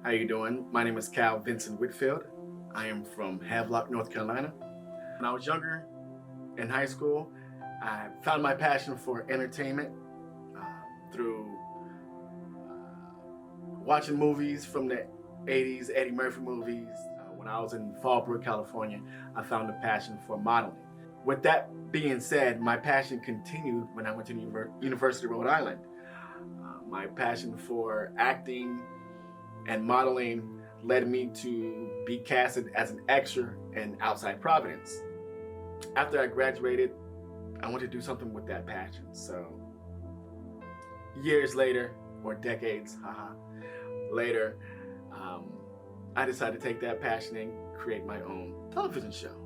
How you doing? My name is Cal Vincent Whitfield. I am from Havelock, North Carolina. When I was younger, in high school, I found my passion for entertainment uh, through watching movies from the 80s, Eddie Murphy movies. When I was in Fallbrook, California, I found a passion for modeling. With that being said, my passion continued when I went to University of Rhode Island. My passion for acting and modeling led me to be casted as an extra in Outside Providence. After I graduated, I wanted to do something with that passion. So years later, or decades later, I decided to take that passion and create my own television show.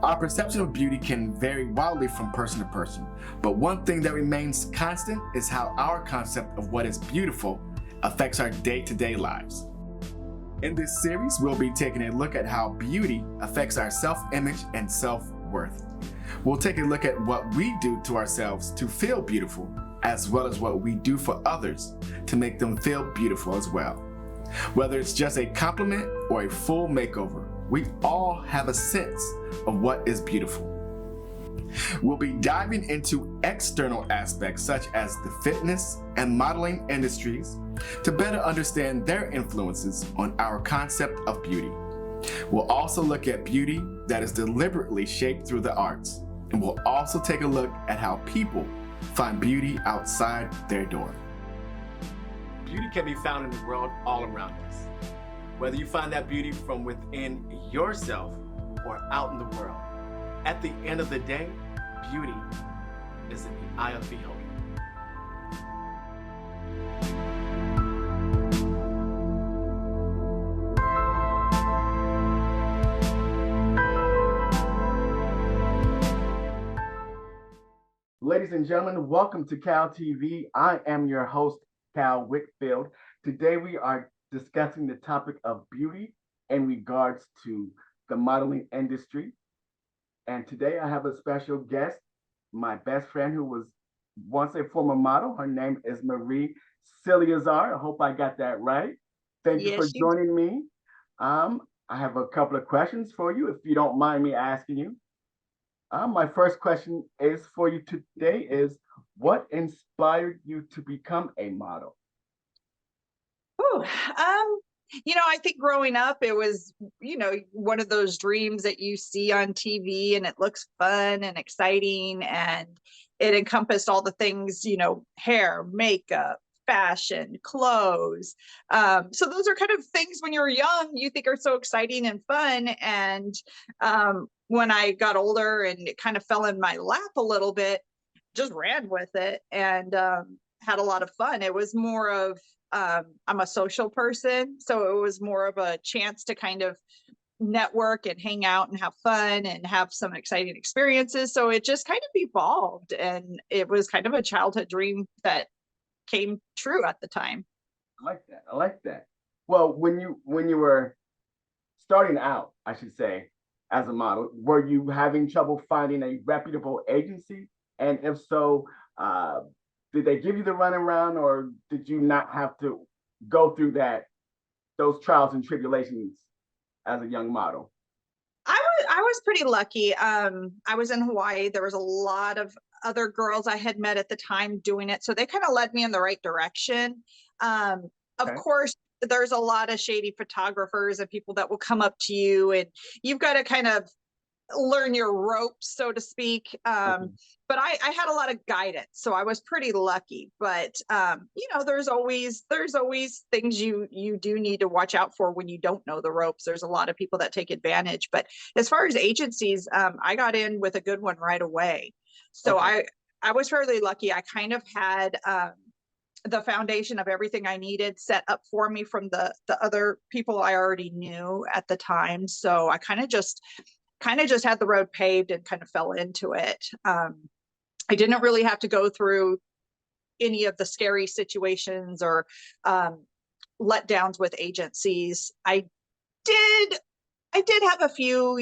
Our perception of beauty can vary wildly from person to person, but one thing that remains constant is how our concept of what is beautiful affects our day-to-day lives. In this series, we'll be taking a look at how beauty affects our self-image and self-worth. We'll take a look at what we do to ourselves to feel beautiful, as well as what we do for others to make them feel beautiful as well. Whether it's just a compliment or a full makeover, we all have a sense of what is beautiful. We'll be diving into external aspects such as the fitness and modeling industries to better understand their influences on our concept of beauty. We'll also look at beauty that is deliberately shaped through the arts, and we'll also take a look at how people find beauty outside their door. Beauty can be found in the world all around us. Whether you find that beauty from within yourself or out in the world, at the end of the day, beauty is in the eye of the beholder. Ladies and gentlemen, welcome to Cal TV. I am your host, Cal Whitfield. Today we are discussing the topic of beauty in regards to the modeling industry. And today I have a special guest, my best friend who was once a former model. Her name is Marie Siliezar. I hope I got that right. Thank you for joining me. I have a couple of questions for you, if you don't mind me asking you. My first question is for you today is, what inspired you to become a model? Oh, I think growing up, it was, one of those dreams that you see on TV and it looks fun and exciting, and it encompassed all the things, hair, makeup, fashion, clothes. So those are kind of things when you're young, you think are so exciting and fun. And when I got older and it kind of fell in my lap a little bit, just ran with it and had a lot of fun. It was more of, I'm a social person, so it was more of a chance to kind of network and hang out and have fun and have some exciting experiences. So it just kind of evolved, and it was kind of a childhood dream that came true at the time. I like that. Well, when you were starting out, I should say, as a model, were you having trouble finding a reputable agency? And if so, did they give you the runaround, or did you not have to go through those trials and tribulations as a young model? I was pretty lucky. I was in Hawaii. There was a lot of other girls I had met at the time doing it, so they kind of led me in the right direction. Of course, there's a lot of shady photographers and people that will come up to you, and you've got to kind of learn your ropes, so to speak. But I had a lot of guidance, so I was pretty lucky. But there's always things you do need to watch out for when you don't know the ropes. There's a lot of people that take advantage. But as far as agencies, I got in with a good one right away. So I was fairly lucky. I kind of had the foundation of everything I needed set up for me from the other people I already knew at the time. So I kind of just had the road paved and kind of fell into it. I didn't really have to go through any of the scary situations or letdowns with agencies. I did have a few,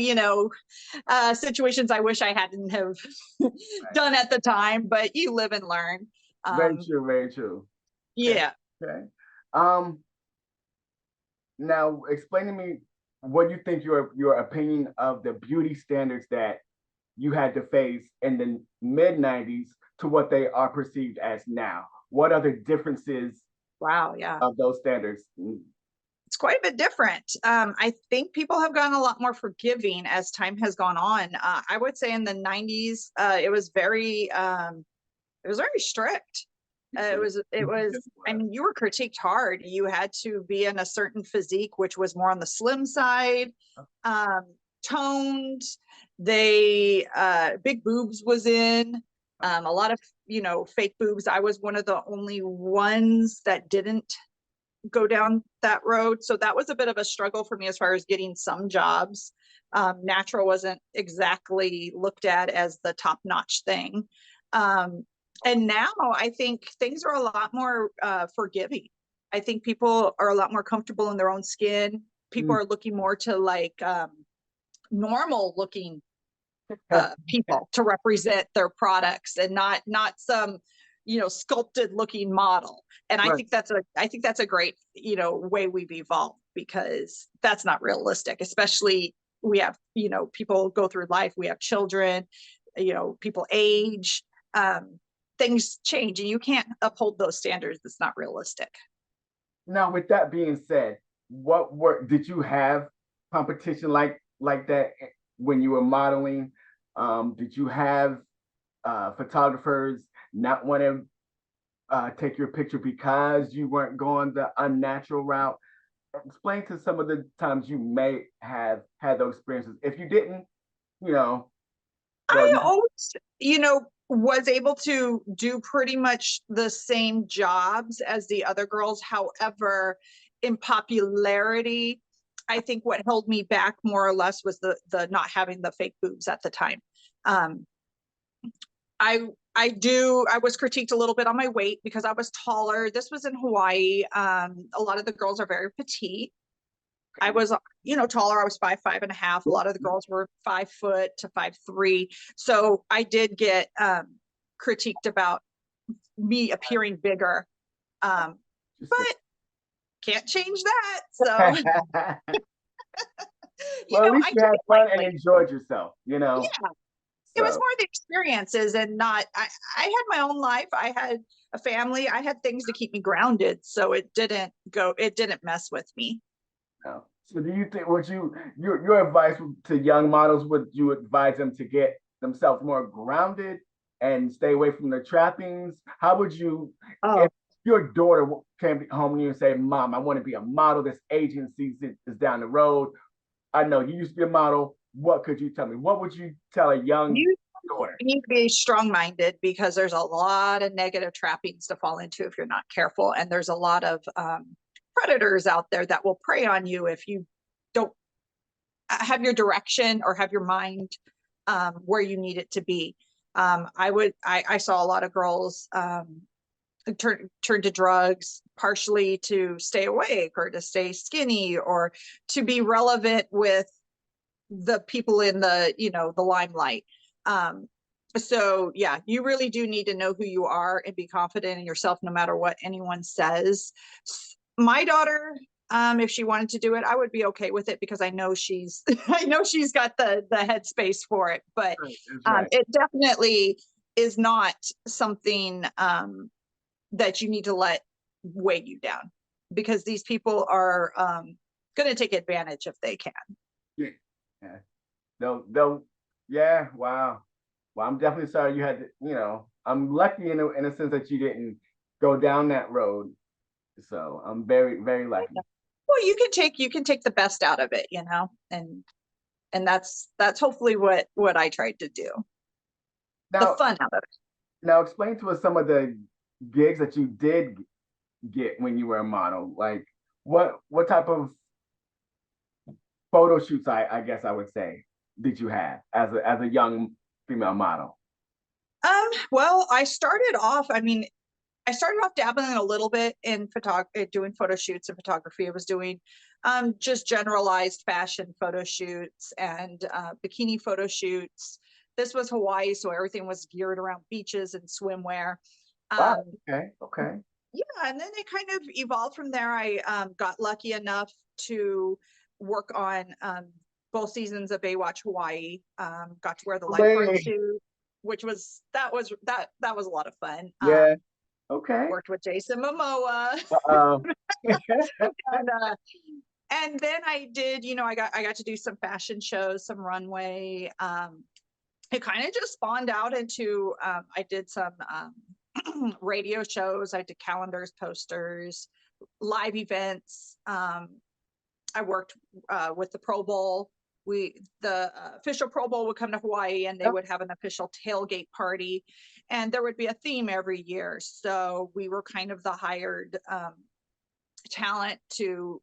situations I wish I hadn't have done at the time, but you live and learn. Very true, very true. Okay. Yeah. Okay. Now explain to me what you think your opinion of the beauty standards that you had to face in the mid 90s to what they are perceived as now. What are the differences Wow. Yeah. of those standards? It's quite a bit different. I think people have gotten a lot more forgiving as time has gone on. I would say in the 90s, it was very strict. I mean, you were critiqued hard. You had to be in a certain physique, which was more on the slim side, toned. Big boobs was in, a lot of, fake boobs. I was one of the only ones that didn't go down that road. So that was a bit of a struggle for me as far as getting some jobs. Natural wasn't exactly looked at as the top-notch thing. And now I think things are a lot more forgiving. I think people are a lot more comfortable in their own skin. People are looking more to like normal looking people to represent their products, and not some sculpted looking model. And I think that's a great way we've evolved, because that's not realistic. Especially we have people go through life, we have children, people age, things change, and you can't uphold those standards. That's not realistic. Now, with that being said, did you have competition like that when you were modeling? Did you have photographers not want to take your picture because you weren't going the unnatural route? Explain to some of the times you may have had those experiences. If you didn't, I always, was able to do pretty much the same jobs as the other girls. However, in popularity, I think what held me back more or less was the not having the fake boobs at the time. I was critiqued a little bit on my weight because I was taller. This was in Hawaii. A lot of the girls are very petite. I was, taller. I was 5'5.5". A lot of the girls were 5 foot to 5'3". So I did get critiqued about me appearing bigger. But can't change that. So well, at least you had fun and enjoyed yourself, Yeah. It was more the experiences, and not, I had my own life. I had a family. I had things to keep me grounded. So it didn't mess with me. No. So do you think, your advice to young models, would you advise them to get themselves more grounded and stay away from the trappings? How would you, if your daughter came home to you and say, Mom, I want to be a model, this agency is down the road, I know you used to be a model, what could you tell me? What would you tell a young daughter? You need to be strong-minded, because there's a lot of negative trappings to fall into if you're not careful. And there's a lot of predators out there that will prey on you if you don't have your direction or have your mind where you need it to be. I saw a lot of girls turn to drugs, partially to stay awake or to stay skinny or to be relevant with the people in the limelight. So yeah, you really do need to know who you are and be confident in yourself, no matter what anyone says. My daughter, if she wanted to do it, I would be okay with it, because I know she's got the headspace for it. But it definitely is not something that you need to let weigh you down, because these people are going to take advantage if they can. Yeah. They'll yeah, wow. Well, I'm definitely sorry you had to, I'm lucky in a sense that you didn't go down that road. So I'm very, very lucky. Well, you can take the best out of it, and that's hopefully what I tried to do. Now, the fun out of it. Now explain to us some of the gigs that you did get when you were a model. Like what type of photo shoots, I guess I would say, did you have as a young female model? Well, I started off dabbling a little bit in doing photo shoots and photography. I was doing just generalized fashion photo shoots and bikini photo shoots. This was Hawaii, so everything was geared around beaches and swimwear. Um, Wow. Okay. Okay. yeah, and then it kind of evolved from there. I got lucky enough to work on both seasons of Baywatch Hawaii. Got to wear the lifeguard Way. suit, which was that was a lot of fun. Yeah. Okay. Worked with Jason Momoa. Uh-oh. and, and then I did, I got to do some fashion shows, some runway. It kind of just spawned out into I did some radio shows. I did calendars, posters, live events. I worked with the Pro Bowl. The official Pro Bowl would come to Hawaii, and they would have an official tailgate party, and there would be a theme every year. So we were kind of the hired talent to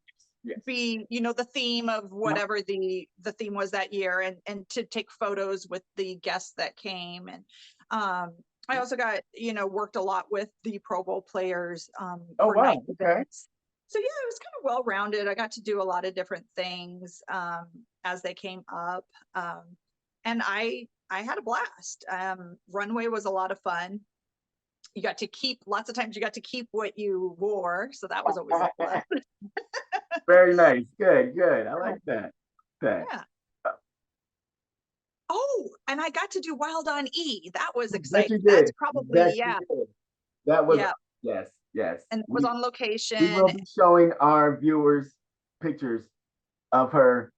be, the theme of whatever the theme was that year, and to take photos with the guests that came. And I also got, worked a lot with the Pro Bowl players for night events. So yeah, it was kind of well-rounded. I got to do a lot of different things as they came up. And I had a blast. Runway was a lot of fun. Lots of times you got to keep what you wore. So that was always a blast. Very nice. Good, good. I like that. Yeah. Oh, and I got to do Wild on E. That was exciting. That's probably, That was, yes, yes. And it was on location. We will be showing our viewers pictures of her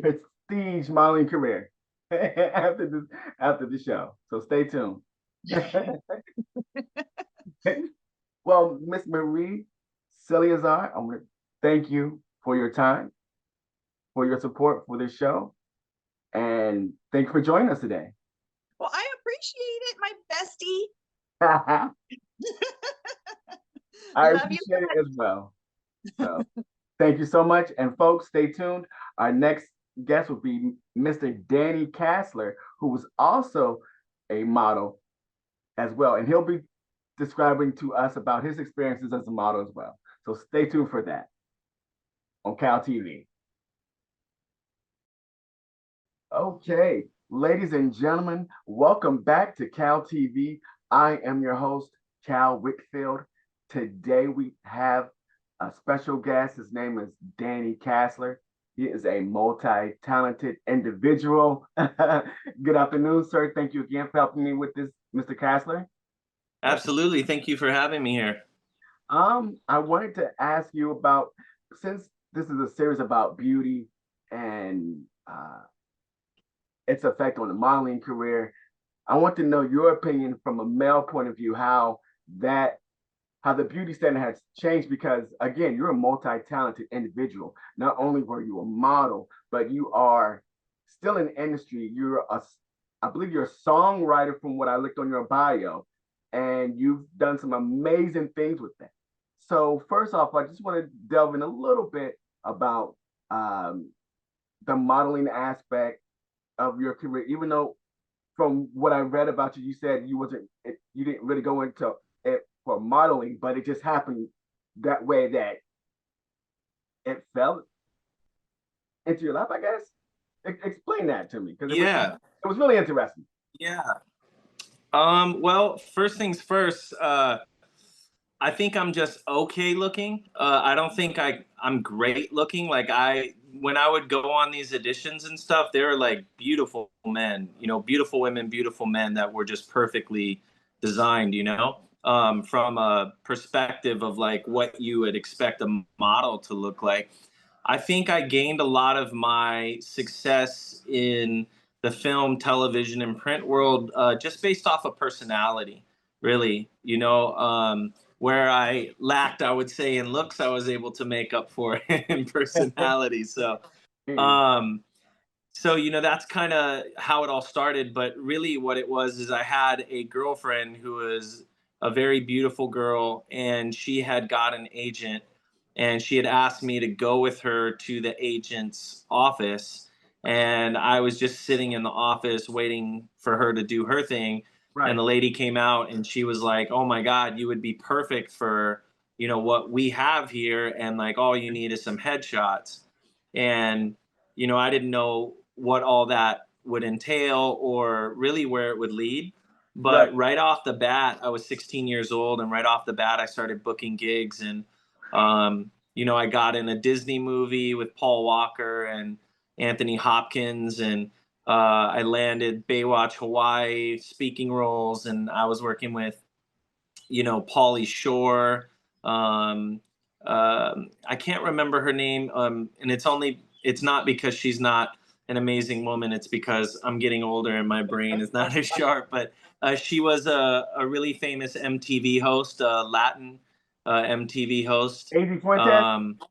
prestige modeling career after the show. So stay tuned. Well, Miss Marie Siliezar, I want to thank you for your time, for your support for this show, and thank you for joining us today. Well, I appreciate it, my bestie. I appreciate it as well. So, thank you so much. And folks, stay tuned. Our next guest will be Mr. Danny Casler, who was also a model as well. And he'll be describing to us about his experiences as a model as well. So stay tuned for that on Cal TV. Okay, ladies and gentlemen, welcome back to Cal TV. I am your host, Cal Whitfield. Today we have a special guest. His name is Danny Casler. He is a multi-talented individual. Good afternoon, sir. Thank you again for helping me with this, Mr. Casler. Absolutely. Thank you for having me here. I wanted to ask you about, since this is a series about beauty and its effect on the modeling career, I want to know your opinion from a male point of view, how the beauty standard has changed, because again, you're a multi-talented individual. Not only were you a model, but you are still in the industry. I believe you're a songwriter from what I looked on your bio, and you've done some amazing things with that. So first off, I just want to delve in a little bit about the modeling aspect of your career, even though from what I read about you, you said you didn't really go into it for modeling, but it just happened that way, that it fell into your life, I guess. Explain that to me, because it was really interesting. Yeah. Well, first things first, I think I'm just okay looking. I don't think I'm great looking. Like when I would go on these auditions and stuff, they were like beautiful men, beautiful women, beautiful men that were just perfectly designed, from a perspective of like what you would expect a model to look like. I think I gained a lot of my success in the film, television, and print world just based off of personality, really. Where I lacked, I would say, in looks, I was able to make up for in personality. So, that's kind of how it all started. But really what it was is I had a girlfriend who was a very beautiful girl, and she had got an agent, and she had asked me to go with her to the agent's office. And I was just sitting in the office waiting for her to do her thing. Right. And the lady came out and she was like, "Oh my God, you would be perfect for, what we have here. And like, all you need is some headshots." And, I didn't know what all that would entail or really where it would lead. But right off the bat, I was 16 years old, and right off the bat, I started booking gigs. And, I got in a Disney movie with Paul Walker and Anthony Hopkins, and I landed Baywatch Hawaii speaking roles, and I was working with, Pauly Shore. I can't remember her name, and it's not because she's not an amazing woman. It's because I'm getting older and my brain is not as sharp. But she was a really famous MTV host, Latin MTV host. Daisy Fuentes.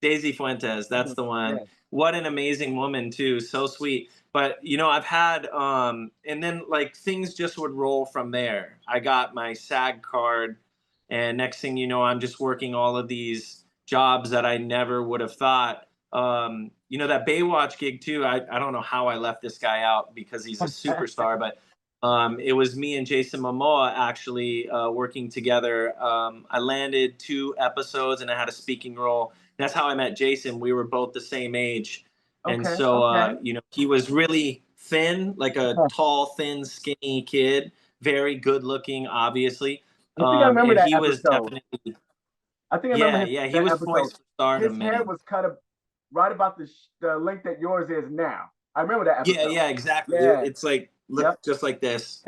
Daisy Fuentes, that's the one. Yeah. What an amazing woman too, so sweet. But I've had and then like things just would roll from there. I got my SAG card, and next thing you know, I'm just working all of these jobs that I never would have thought. That Baywatch gig too. I don't know how I left this guy out because he's a superstar, but it was me and Jason Momoa actually working together. I landed 2 episodes and I had a speaking role. That's how I met Jason. We were both the same age. And so, he was really thin, like a tall, thin, skinny kid, very good looking, obviously. I think I remember and that he was episode. definitely, I think I remember he was episode. poised for stardom, His hair man. was cut up right about the length that yours is now. I remember that episode. Yeah, exactly. Yeah. It's like, look just like this.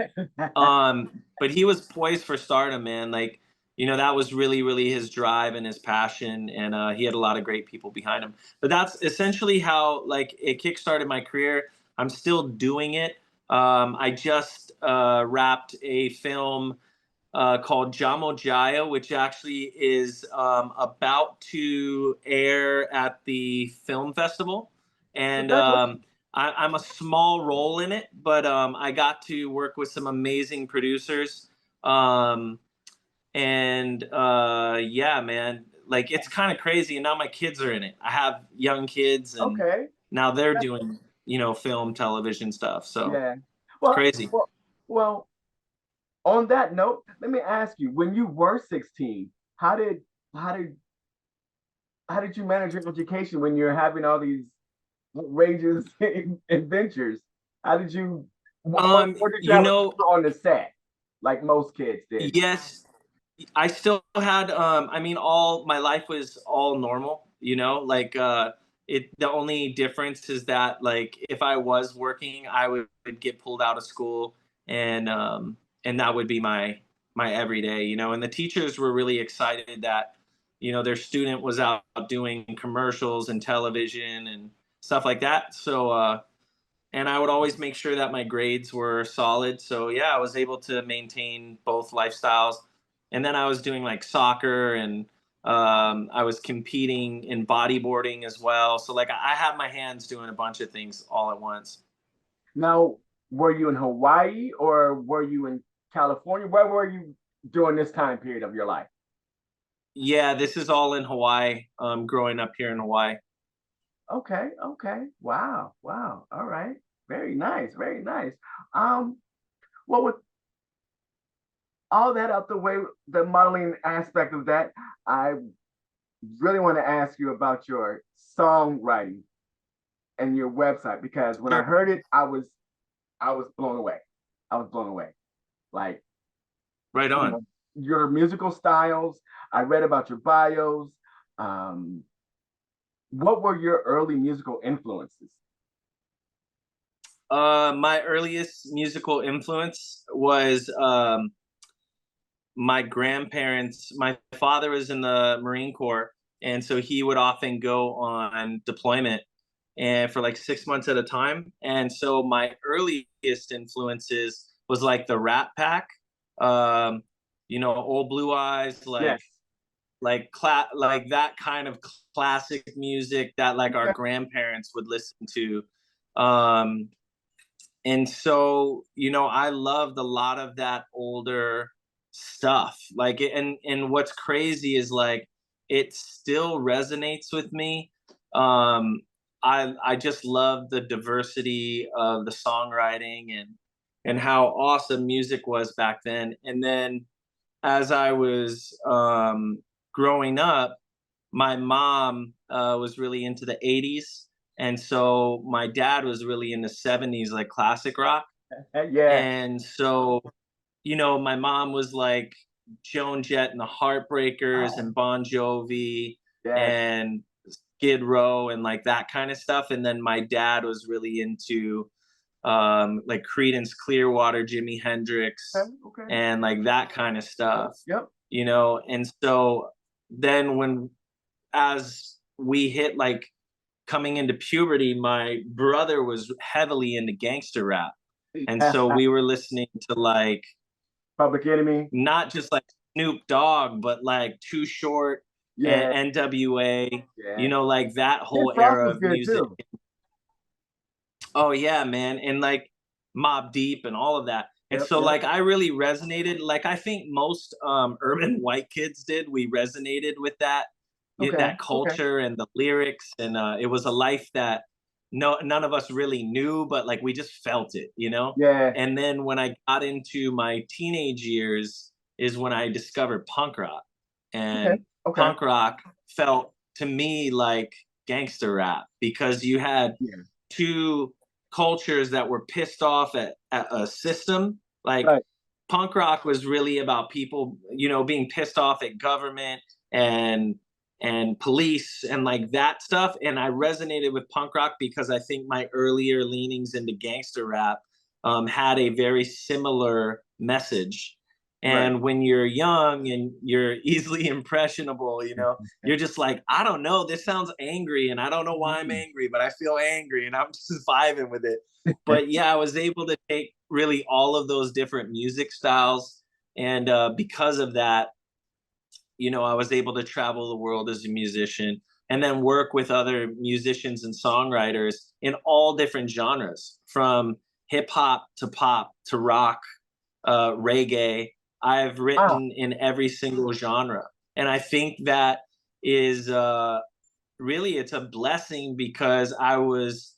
But he was poised for stardom, man. Like, that was really, really his drive and his passion. And he had a lot of great people behind him. But that's essentially how, like, it kickstarted my career. I'm still doing it. I just wrapped a film called Jamo Jaya, which actually is about to air at the film festival. And I'm a small role in it, but I got to work with some amazing producers. Yeah, man, like it's kind of crazy. And now my kids are in it. I have young kids, and now they're doing, film, television stuff. So yeah, it's crazy. Well, on that note, let me ask you: when you were 16, how did you manage your education when you're having all these outrageous adventures? How did you? What did you have on the set, like most kids did? Yes, I still had. All my life was all normal. Like the only difference is that, like, if I was working, I would get pulled out of school, and that would be my everyday. And the teachers were really excited that their student was out doing commercials and television and stuff like that. So and I would always make sure that my grades were solid. So yeah, I was able to maintain both lifestyles. And then I was doing like soccer, and I was competing in bodyboarding as well. So like I had my hands doing a bunch of things all at once. Now, were you in Hawaii or were you in California? Where were you during this time period of your life? Yeah, this is all in Hawaii. Growing up here in Hawaii. Okay. Wow. All right. Very nice. Well, with all that out the way, the modeling aspect of that, I really want to ask you about your songwriting and your website, because when I heard it, I was blown away. Like, right on. Your musical styles. I read about your bios. What were your early musical influences? My earliest musical influence was my grandparents. My father was in the Marine Corps, and so he would often go on deployment and for like 6 months at a time. And so my earliest influences was like the Rat Pack, Old Blue Eyes, like that kind of classic music that like our grandparents would listen to. And so, I loved a lot of that older stuff. Like, and what's crazy is like, it still resonates with me. I just love the diversity of the songwriting and how awesome music was back then. And then as I was growing up, my mom was really into the 80s. And so my dad was really in the 70s, like classic rock. Yeah. And so, you know, my mom was like Joan Jett and the Heartbreakers Oh, and Bon Jovi yes. and Skid Row and like that kind of stuff. And then my dad was really into like Creedence Clearwater, Jimi Okay. Hendrix, Okay. and like that kind of stuff, Yep. you know. And so then as we hit like coming into puberty, my brother was heavily into gangster rap. And so we were listening to like Public Enemy. not just like Snoop Dogg, but like Too Short and Yeah. NWA, you Yeah. know, like that Kid whole Frost era was of good music. too. Oh yeah, man. And like Mob Deep and all of that. And Yep. so Yep. like I really resonated, like I think most urban white kids did. We resonated with Okay. that Okay. culture and the lyrics. And it was a life that none of us really knew, but like we just felt it, you know? Yeah. And then when I got into my teenage years is when I discovered punk rock. Okay. And Okay. punk rock felt to me like gangster rap because you had Yeah. two cultures that were pissed off at a system. Like Right. punk rock was really about people, you know, being pissed off at government and police and like that stuff. And I resonated with punk rock because I think my earlier leanings into gangster rap had a very similar message. Right. And when you're young and you're easily impressionable, you know, you're just like, I don't know, this sounds angry and I don't know why I'm angry, but I feel angry and I'm just vibing with it. But yeah, I was able to take really all of those different music styles. And because of that, you know, I was able to travel the world as a musician and then work with other musicians and songwriters in all different genres, from hip hop to pop to rock, reggae. I've Wow. written in every single genre. And I think that is really, it's a blessing because I was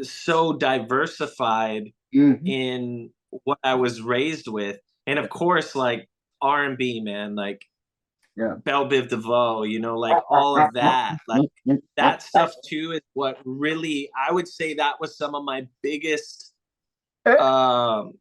so diversified Hmm. in what I was raised with. And of course, like R&B, man, like Yeah. Belle Biv DeVoe, you know, like all of that. Like that stuff too is what really, I would say that was some of um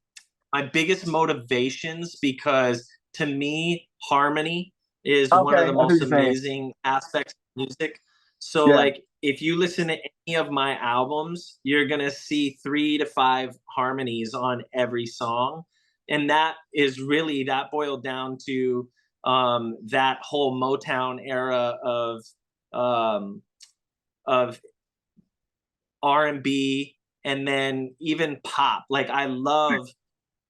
my biggest motivations, because to me harmony is one Okay, of I the see what most you're saying. amazing aspects of music. So Yeah. like if you listen to any of my albums, you're going to see 3 to 5 harmonies on every song, and that is really, that boiled down to that whole Motown era um of R&B, and then even pop. Like I love,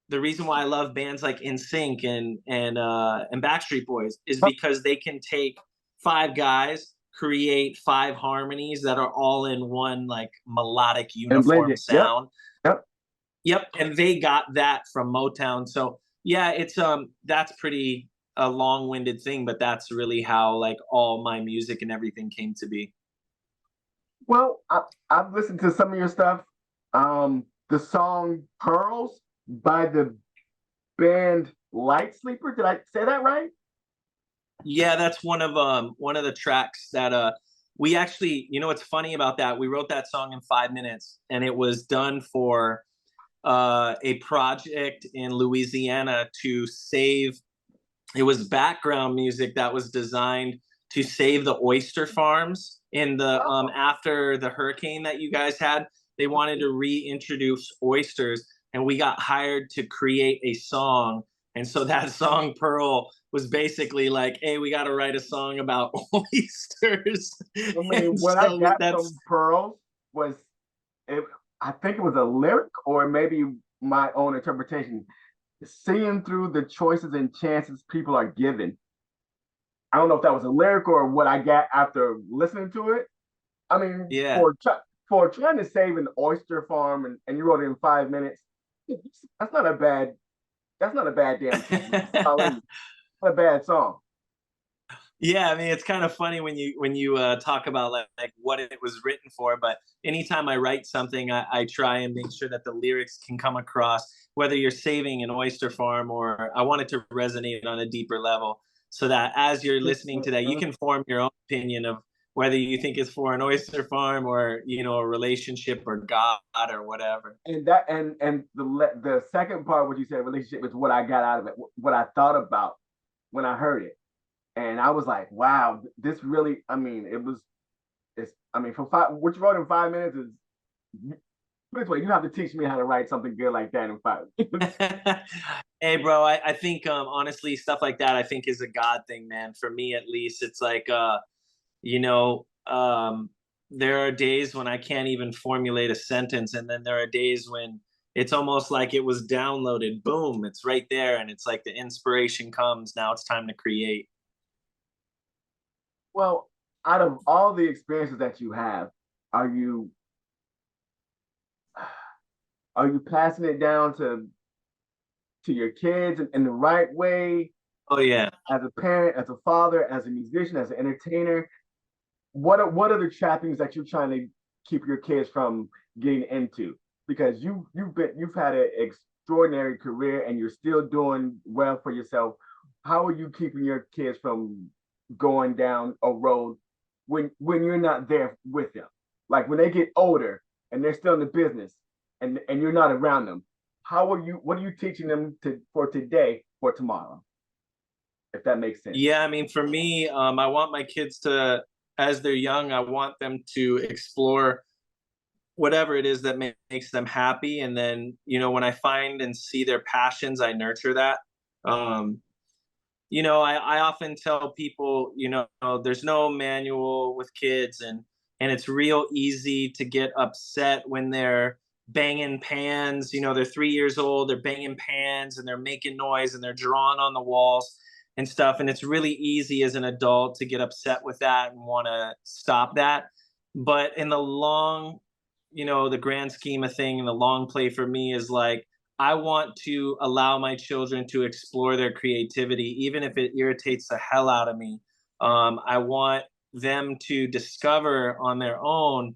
the reason why I love bands like NSYNC and Backstreet Boys is because they can take 5 guys, create 5 harmonies that are all in one like melodic And blend uniform it. Yep. sound. Yep. Yep, and they got that from Motown. So yeah, it's that's pretty a long-winded thing, but that's really how like all my music and everything came to be. Well, I've listened to some of your stuff. The song "Pearls" by the band Light Sleeper. Did I say that right? Yeah, that's one of the tracks that we actually, you know what's funny about that? We wrote that song in 5 minutes and it was done for a project in Louisiana to save, it was background music that was designed to save the oyster farms in the Oh, after the hurricane that you guys had. They wanted to reintroduce oysters, and we got hired to create a song. And so that song Pearl was basically like, hey, we got to write a song about oysters. I mean, And what I so got that's, from "Pearls" was, it, I think it was a lyric or maybe my own interpretation. Seeing through the choices and chances people are given. I don't know if that was a lyric or what I got after listening to it. I mean, yeah. for trying to save an oyster farm and you wrote it in 5 minutes, that's not a bad damn song. Not a bad song. Yeah, I mean, it's kind of funny when you talk about like what it was written for. But anytime I write something, I try and make sure that the lyrics can come across, whether you're saving an oyster farm or I want it to resonate on a deeper level, so that as you're listening to that, you can form your own opinion of whether you think it's for an oyster farm or, you know, a relationship or God or whatever. And that and the second part, what you said, relationship, is what I got out of it, what I thought about when I heard it, and I was like, wow, this really, I mean, for what you wrote in 5 minutes is, put it this way, you have to teach me how to write something good like that in 5 minutes. Hey, bro, I think honestly, stuff like that I think is a God thing, man. For me, at least, it's like you know, there are days when I can't even formulate a sentence, and then there are days when it's almost like it was downloaded. Boom, it's right there, and it's like the inspiration comes. Now it's time to create. Well, out of all the experiences that you have, are you passing it down to your kids in the right way? Oh yeah. As a parent, as a father, as a musician, as an entertainer, what are the trappings that you're trying to keep your kids from getting into? Because you've had an extraordinary career and you're still doing well for yourself. How are you keeping your kids from going down a road when you're not there with them? Like when they get older and they're still in the business and you're not around them, what are you teaching them for today for tomorrow? If that makes sense. Yeah, I mean, for me, I want my kids to, as they're young, I want them to explore whatever it is that makes them happy. And then, you know, when I find and see their passions, I nurture that. You know, I often tell people, you know, there's no manual with kids, and it's real easy to get upset when they're banging pans. You know, they're 3 years old, they're banging pans and they're making noise and they're drawing on the walls and stuff. And it's really easy as an adult to get upset with that and want to stop that. But in the long, you know, the grand scheme of thing, and the long play for me is like, I want to allow my children to explore their creativity, even if it irritates the hell out of me. I want them to discover on their own.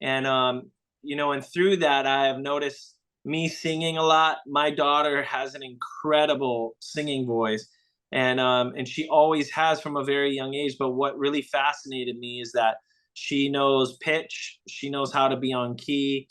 And, you know, and through that, I have noticed me singing a lot. My daughter has an incredible singing voice, and she always has from a very young age. But what really fascinated me is that she knows pitch, she knows how to be on key,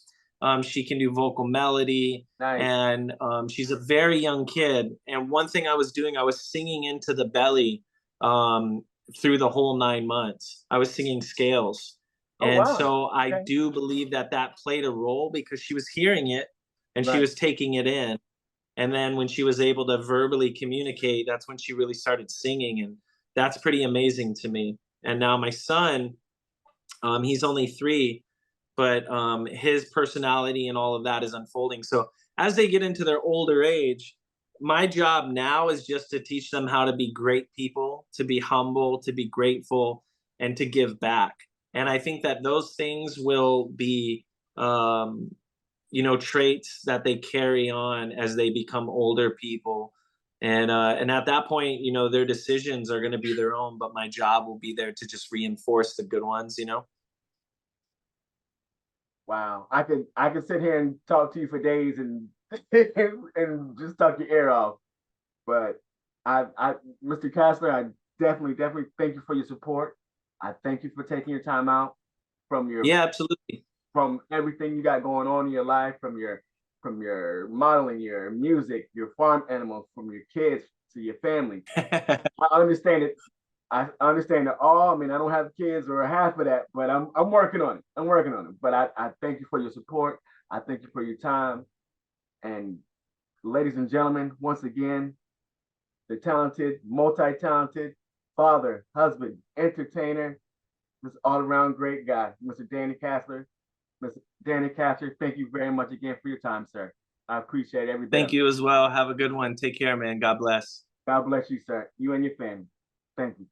she can do vocal melody. Nice. And she's a very young kid. And one thing I was doing, I was singing into the belly through the whole 9 months. I was singing scales. Oh, And wow. so I Okay. do believe that that played a role, because she was hearing it and she Right. was taking it in. And then when she was able to verbally communicate, that's when she really started singing. And that's pretty amazing to me. And now my son, he's only 3, but his personality and all of that is unfolding. So as they get into their older age, my job now is just to teach them how to be great people, to be humble, to be grateful, and to give back. And I think that those things will be, you know, traits that they carry on as they become older people. And at that point, you know, their decisions are going to be their own, but my job will be there to just reinforce the good ones, you know? Wow. I could sit here and talk to you for days and and just talk your ear off. But Mr. Casler, I definitely thank you for your support. I thank you for taking your time out from Yeah, absolutely. from everything you got going on in your life, from your modeling, your music, your farm animals, from your kids to your family. I understand it. I understand it all. I mean, I don't have kids or half of that, but I'm working on it. I'm working on it. But I thank you for your support. I thank you for your time. And ladies and gentlemen, once again, the talented, multi-talented father, husband, entertainer, this all-around great guy, Mr. Danny Casler. Mr. Danny Casler, thank you very much again for your time, sir. I appreciate every bit. Thank you as well. Have a good one. Take care, man. God bless. God bless you, sir. You and your family. Thank you.